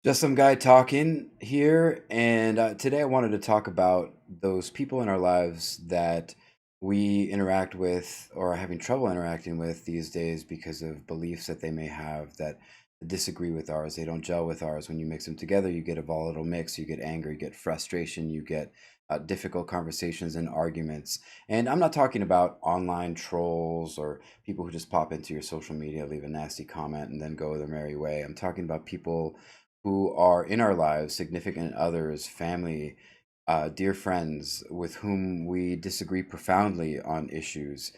Just some guy talking here, and today I wanted to talk about those people in our lives that we interact with or are having trouble interacting with these days because of beliefs that they may have that disagree with ours. They don't gel with ours. When you mix them together, you get a volatile mix. You get anger, you get frustration, you get difficult conversations and arguments. And I'm not talking about online trolls or people who just pop into your social media, leave a nasty comment, and then go their merry way. I'm talking about people who are in our lives, significant others, family, dear friends with whom we disagree profoundly on issues,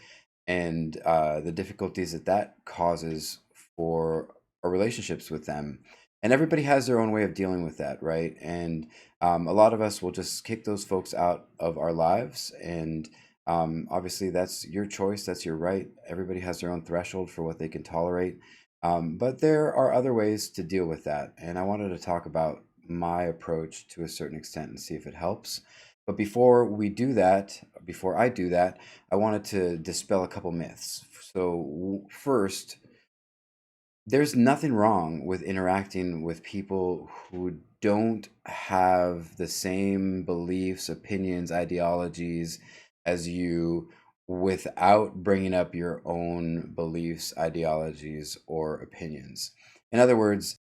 and the difficulties that that causes for our relationships with them. And everybody has their own way of dealing with that, right? And a lot of us will just kick those folks out of our lives. And obviously, that's your choice, that's your right. Everybody has their own threshold for what they can tolerate. But there are other ways to deal with that. And I wanted to talk about my approach to a certain extent and see if it helps. But before I do that, I wanted to dispel a couple myths. So, first, there's nothing wrong with interacting with people who don't have the same beliefs, opinions, ideologies as you without bringing up your own beliefs, ideologies, or opinions. In other words,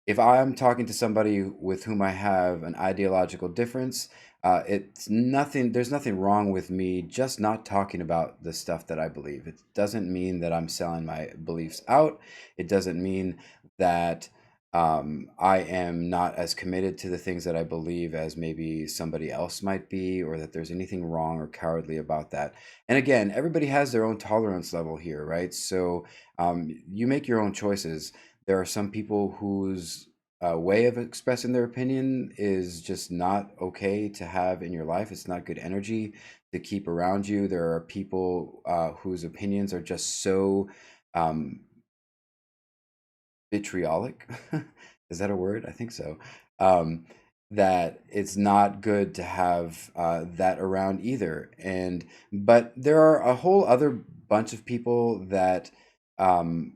if I'm talking to somebody with whom I have an ideological difference, there's nothing wrong with me just not talking about the stuff that I believe. It doesn't mean that I'm selling my beliefs out. It doesn't mean that I am not as committed to the things that I believe as maybe somebody else might be, or that there's anything wrong or cowardly about that. And again, everybody has their own tolerance level here, right? So you make your own choices. There are some people whose way of expressing their opinion is just not okay to have in your life. It's not good energy to keep around you. There are people whose opinions are just so um, vitriolic. Is that a word? I think so. Um, that it's not good to have that around either. But there are a whole other bunch of people that um,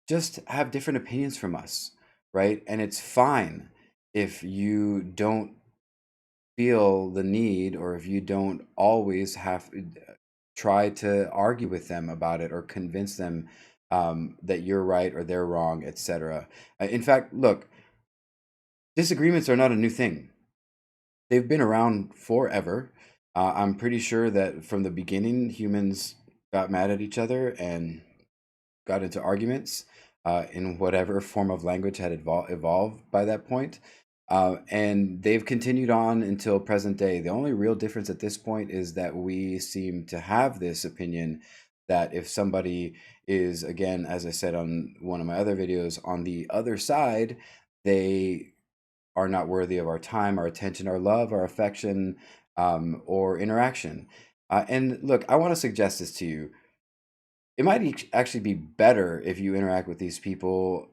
just have different opinions from us, right? And it's fine if you don't feel the need, or if you don't always have try to argue with them about it or convince them that you're right or they're wrong, etc. In fact, look, disagreements are not a new thing. They've been around forever. I'm pretty sure that from the beginning, humans got mad at each other and got into arguments in whatever form of language had evolved by that point. And they've continued on until present day. The only real difference at this point is that we seem to have this opinion that if somebody is, again, as I said on one of my other videos, on the other side, they are not worthy of our time, our attention, our love, our affection, or interaction. And look, I want to suggest this to you. It might actually be better if you interact with these people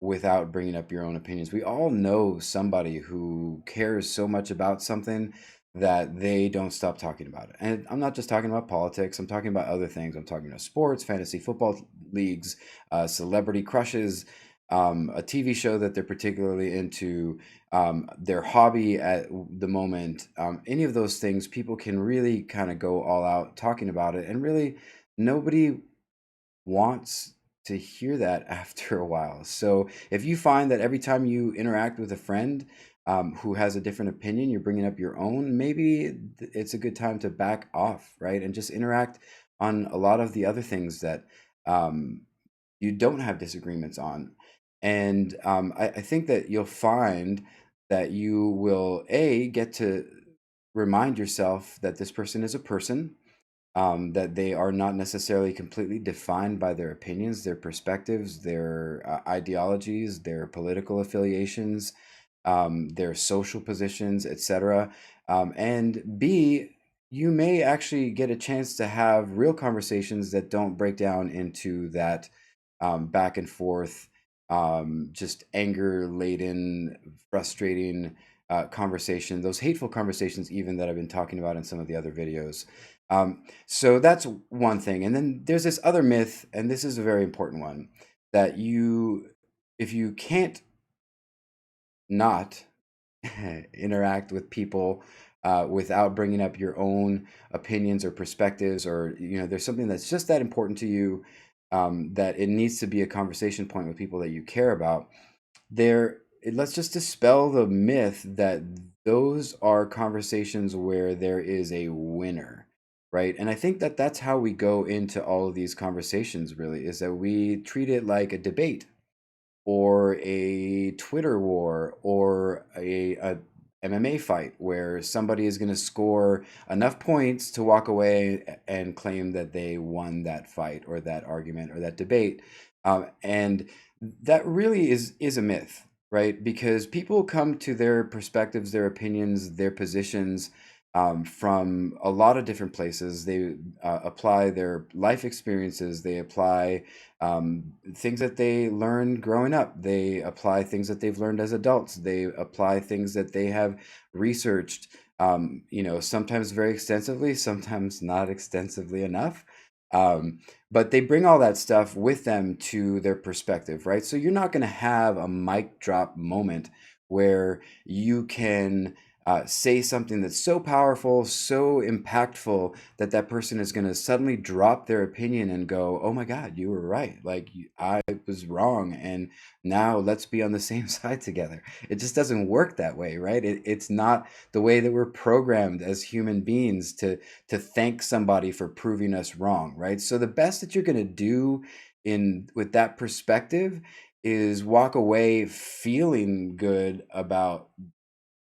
without bringing up your own opinions. We all know somebody who cares so much about something that they don't stop talking about it. And I'm not just talking about politics, I'm talking about other things. I'm talking about sports, fantasy football leagues, celebrity crushes, a TV show that they're particularly into, their hobby at the moment. Any of those things, people can really kind of go all out talking about it. And really, nobody wants to hear that after a while. So if you find that every time you interact with a friend who has a different opinion, you're bringing up your own, maybe it's a good time to back off, right? And just interact on a lot of the other things that um, you don't have disagreements on. And I think that you'll find that you will, A, get to remind yourself that this person is a person, that they are not necessarily completely defined by their opinions, their perspectives, their ideologies, their political affiliations, their social positions, etc. And B, you may actually get a chance to have real conversations that don't break down into that back and forth, just anger laden, frustrating conversation, those hateful conversations, even that I've been talking about in some of the other videos. So that's one thing. And then there's this other myth, and this is a very important one, that if you can't not interact with people without bringing up your own opinions or perspectives, or there's something that's just that important to you, that it needs to be a conversation point with people that you care about, let's just dispel the myth that those are conversations where there is a winner, right? And I think that that's how we go into all of these conversations, really, is that we treat it like a debate or a Twitter war or a MMA fight where somebody is going to score enough points to walk away and claim that they won that fight or that argument or that debate. And that really is a myth, right? Because people come to their perspectives, their opinions, their positions from a lot of different places. They apply their life experiences, they apply things that they learned growing up. They apply things that they've learned as adults. They apply things that they have researched, sometimes very extensively, sometimes not extensively enough. But they bring all that stuff with them to their perspective, right? So you're not going to have a mic drop moment where you can say something that's so powerful, so impactful that that person is going to suddenly drop their opinion and go, "Oh my God, you were right. Like I was wrong, and now let's be on the same side together." It just doesn't work that way, right? It's not the way that we're programmed as human beings to thank somebody for proving us wrong, right? So the best that you're going to do in with that perspective is walk away feeling good about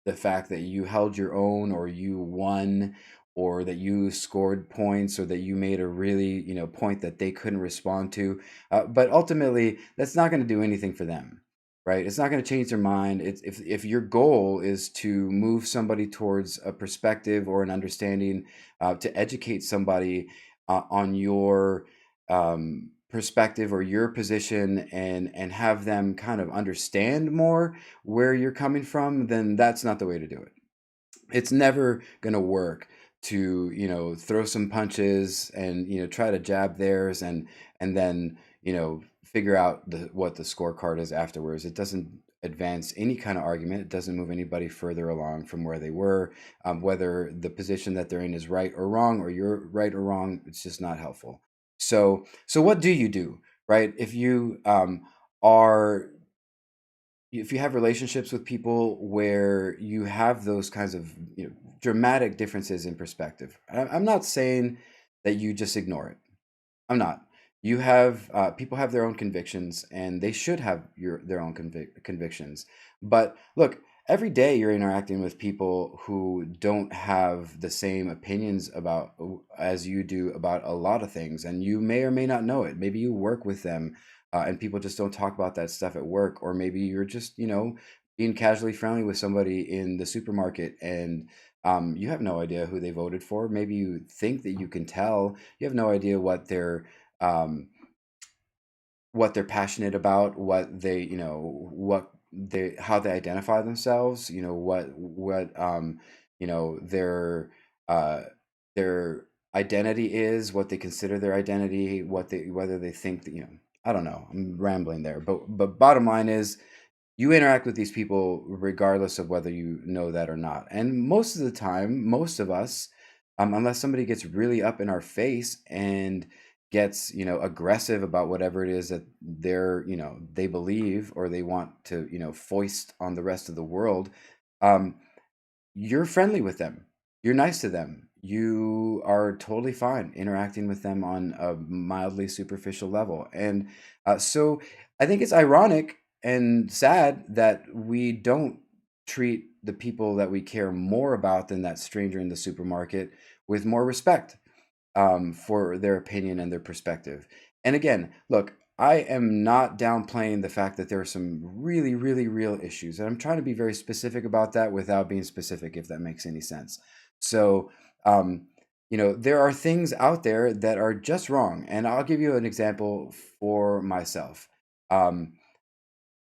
the fact that you held your own or you won or that you scored points or that you made a really point that they couldn't respond to, but ultimately that's not going to do anything for them, right? It's not going to change their mind. If your goal is to move somebody towards a perspective or an understanding, to educate somebody on your perspective or your position, and have them kind of understand more where you're coming from, then that's not the way to do it. It's never going to work to throw some punches and try to jab theirs, and then figure out what the scorecard is afterwards. It doesn't advance any kind of argument. It doesn't move anybody further along from where they were, whether the position that they're in is right or wrong, or you're right or wrong. It's just not helpful. So what do you do, right? Are if you have relationships with people where you have those kinds of dramatic differences in perspective, I'm not saying that you just ignore it. I'm not. You have people have their own convictions, and they should have their own convictions. But look, every day you're interacting with people who don't have the same opinions about as you do about a lot of things, and you may or may not know it. Maybe you work with them, and people just don't talk about that stuff at work, or maybe you're just being casually friendly with somebody in the supermarket, and you have no idea who they voted for. Maybe you think that you can tell. You have no idea um, what they're passionate about, what they, how they identify themselves, their uh, their identity is, what they consider their identity, whether they think that, I don't know. I'm rambling there, but bottom line is you interact with these people regardless of whether you know that or not. And most of the time, most of us, unless somebody gets really up in our face and gets, aggressive about whatever it is that they believe or they want to, foist on the rest of the world, um, you're friendly with them. You're nice to them. You are totally fine interacting with them on a mildly superficial level. And so I think it's ironic and sad that we don't treat the people that we care more about than that stranger in the supermarket with more respect, for their opinion and their perspective. And again, look, I am not downplaying the fact that there are some really, really real issues. And I'm trying to be very specific about that without being specific, if that makes any sense. So, there are things out there that are just wrong. And I'll give you an example for myself. Um,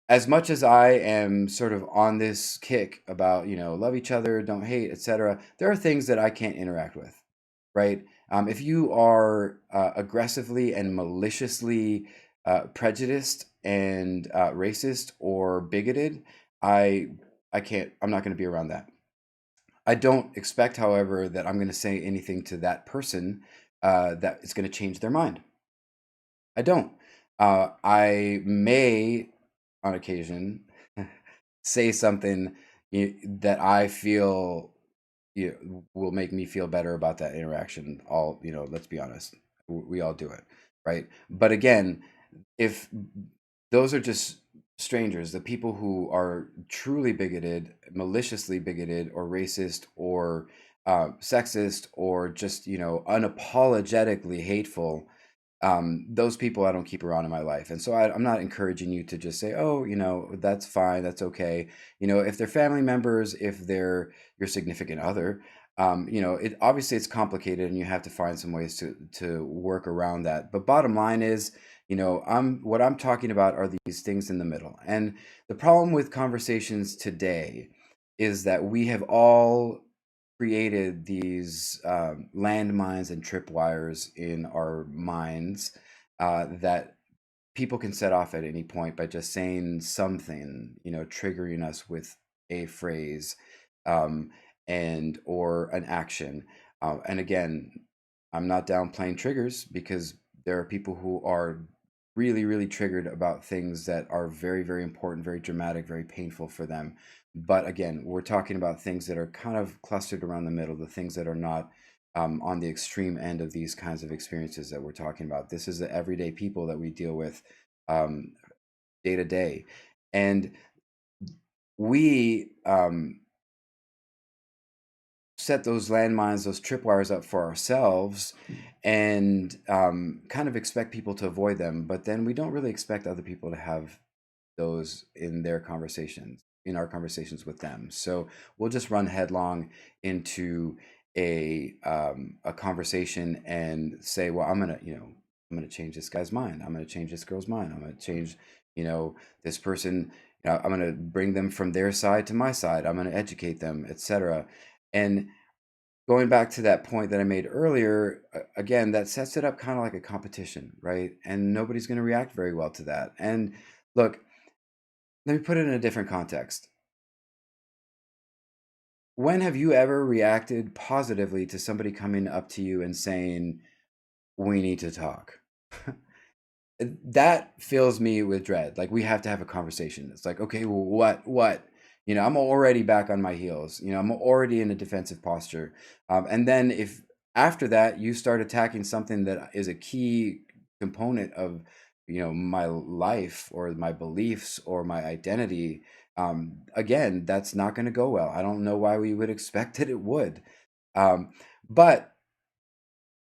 as much as I am sort of on this kick about, love each other, don't hate, etc., there are things that I can't interact with, right? If you are aggressively and maliciously prejudiced and racist or bigoted, I I can't. I'm not going to be around that. I don't expect, however, that I'm going to say anything to that person that is going to change their mind. I don't. I may, on occasion, say something that I feel will make me feel better about that interaction. All, let's be honest, we all do it, right? But again, if those are just strangers, the people who are truly bigoted, maliciously bigoted, or racist, or sexist, or just unapologetically hateful, those people I don't keep around in my life. And so I'm not encouraging you to just say, oh, that's fine, that's okay. If they're family members, if they're your significant other, it obviously it's complicated and you have to find some ways to work around that. But bottom line is, what I'm talking about are these things in the middle. And the problem with conversations today is that we have all created these landmines and tripwires in our minds that people can set off at any point by just saying something, triggering us with a phrase um, and or an action. And again, I'm not downplaying triggers because there are people who are really, really triggered about things that are very, very important, very dramatic, very painful for them. But again, we're talking about things that are kind of clustered around the middle, the things that are not on the extreme end of these kinds of experiences that we're talking about. This is the everyday people that we deal with um, day to day. And we set those landmines, those tripwires up for ourselves and kind of expect people to avoid them. But then we don't really expect other people to have those in their conversations, in our conversations with them. So we'll just run headlong into a conversation and say, well, I'm gonna change this guy's mind. I'm gonna change this girl's mind. I'm gonna change, this person. I'm gonna bring them from their side to my side. I'm gonna educate them, etc. And going back to that point that I made earlier, again, that sets it up kind of like a competition, right? And nobody's going to react very well to that. And look, let me put it in a different context. When have you ever reacted positively to somebody coming up to you and saying, we need to talk? That fills me with dread. Like we have to have a conversation. It's like, okay, well, what? I'm already back on my heels. I'm already in a defensive posture. And then if after that you start attacking something that is a key component of, my life or my beliefs or my identity, again, that's not going to go well. I don't know why we would expect that it would. But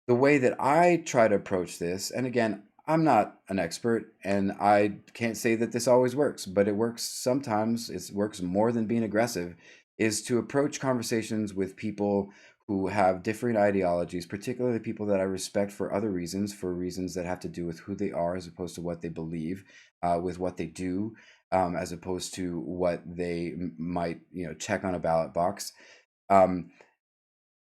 the way that I try to approach this, and again, I'm not an expert and I can't say that this always works, but it works sometimes, it works more than being aggressive, is to approach conversations with people who have different ideologies, particularly people that I respect for other reasons, for reasons that have to do with who they are as opposed to what they believe, with what they do, as opposed to what they might, check on a ballot box. Um,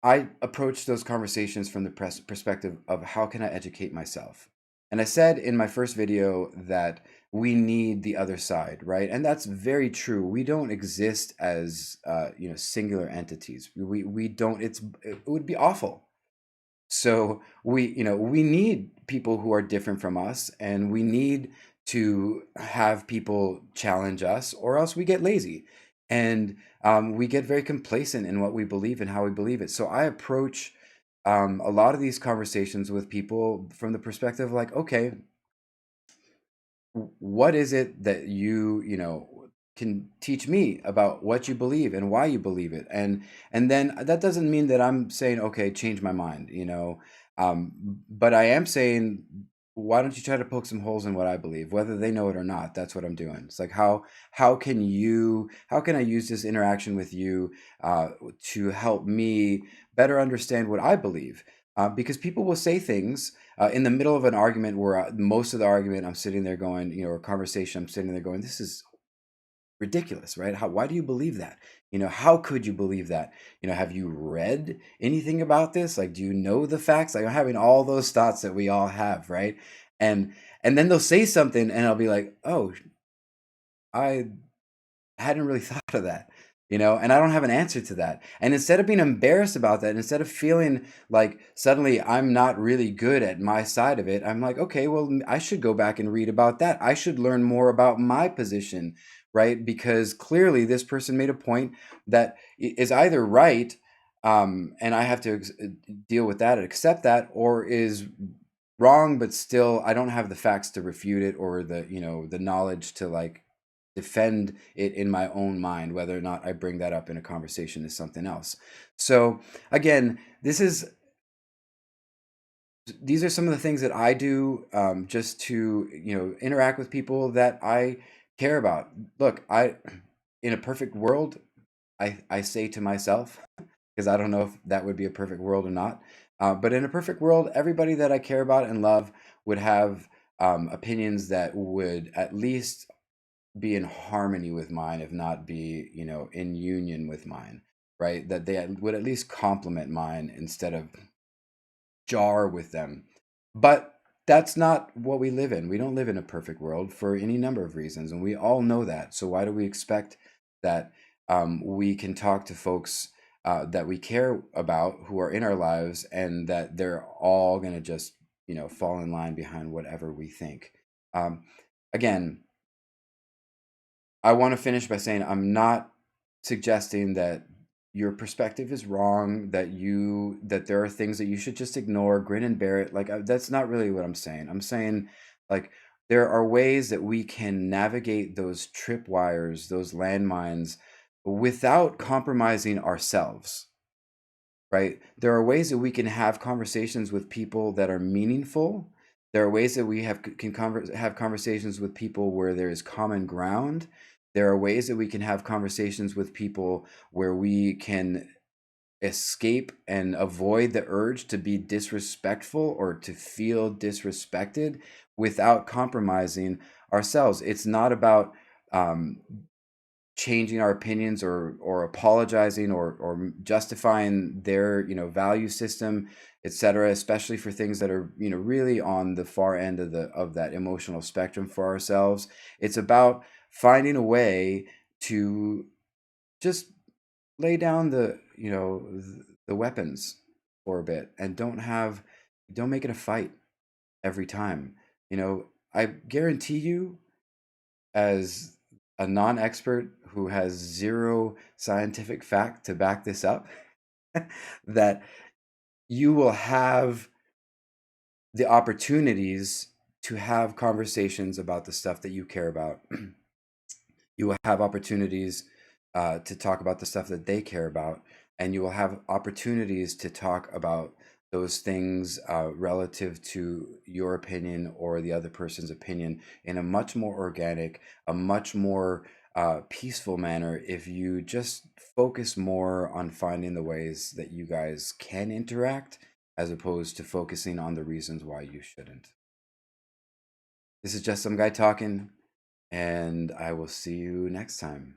I approach those conversations from the perspective of how can I educate myself? And I said in my first video that we need the other side, right? And that's very true. We don't exist as singular entities. We don't. It would be awful. So we need people who are different from us, and we need to have people challenge us, or else we get lazy, and we get very complacent in what we believe and how we believe it. So I approach a lot of these conversations with people from the perspective like, okay, what is it that you can teach me about what you believe and why you believe it? And then that doesn't mean that I'm saying, okay, change my mind, but I am saying, why don't you try to poke some holes in what I believe, whether they know it or not? That's what I'm doing. It's like, how can I use this interaction with you to help me better understand what I believe? Because people will say things in the middle of an argument where most of the argument I'm sitting there going, or conversation, I'm sitting there going, this is ridiculous, right? Why do you believe that? How could you believe that? Have you read anything about this? Like, do you know the facts? Like, I'm having all those thoughts that we all have, right? And and then they'll say something and I'll be like, oh, I I hadn't really thought of that, and I don't have an answer to that. And instead of being embarrassed about that, instead of feeling like suddenly I'm not really good at my side of it, I'm like, okay, well, I should go back and read about that. I should learn more about my position, right? Because clearly this person made a point that is either right, and I have to deal with that and accept that, or is wrong, but still I don't have the facts to refute it, or the knowledge to like defend it in my own mind. Whether or not I bring that up in a conversation is something else. So again, these are some of the things that I do, just to interact with people that I care about. Look, in a perfect world, I say to myself, because I don't know if that would be a perfect world or not. But in a perfect world, everybody that I care about and love would have opinions that would at least be in harmony with mine, if not be, in union with mine, right? That they would at least complement mine instead of jar with them. But that's not what we live in. We don't live in a perfect world for any number of reasons, and we all know that. So why do we expect that we can talk to folks that we care about who are in our lives, and that they're all going to just fall in line behind whatever we think? Um, Again, I want to finish by saying I'm not suggesting that your perspective is wrong, that there are things that you should just ignore, grin and bear it. Like, that's not really what I'm saying. I'm saying, like, there are ways that we can navigate those tripwires, those landmines, without compromising ourselves, right? There are ways that we can have conversations with people that are meaningful. There are ways that we have conversations with people where there is common ground. There are ways that we can have conversations with people where we can escape and avoid the urge to be disrespectful or to feel disrespected without compromising ourselves. It's not about um, changing our opinions, or apologizing, or justifying their value system, etc., especially for things that are really on the far end of that emotional spectrum for ourselves. It's about finding a way to just lay down the weapons for a bit, and don't make it a fight every time. I guarantee you, as a non-expert who has zero scientific fact to back this up, that you will have the opportunities to have conversations about the stuff that you care about. You will have opportunities to talk about the stuff that they care about, and you will have opportunities to talk about those things relative to your opinion or the other person's opinion in a much more organic, a much more peaceful manner, if you just focus more on finding the ways that you guys can interact, as opposed to focusing on the reasons why you shouldn't. This is just some guy talking, and I will see you next time.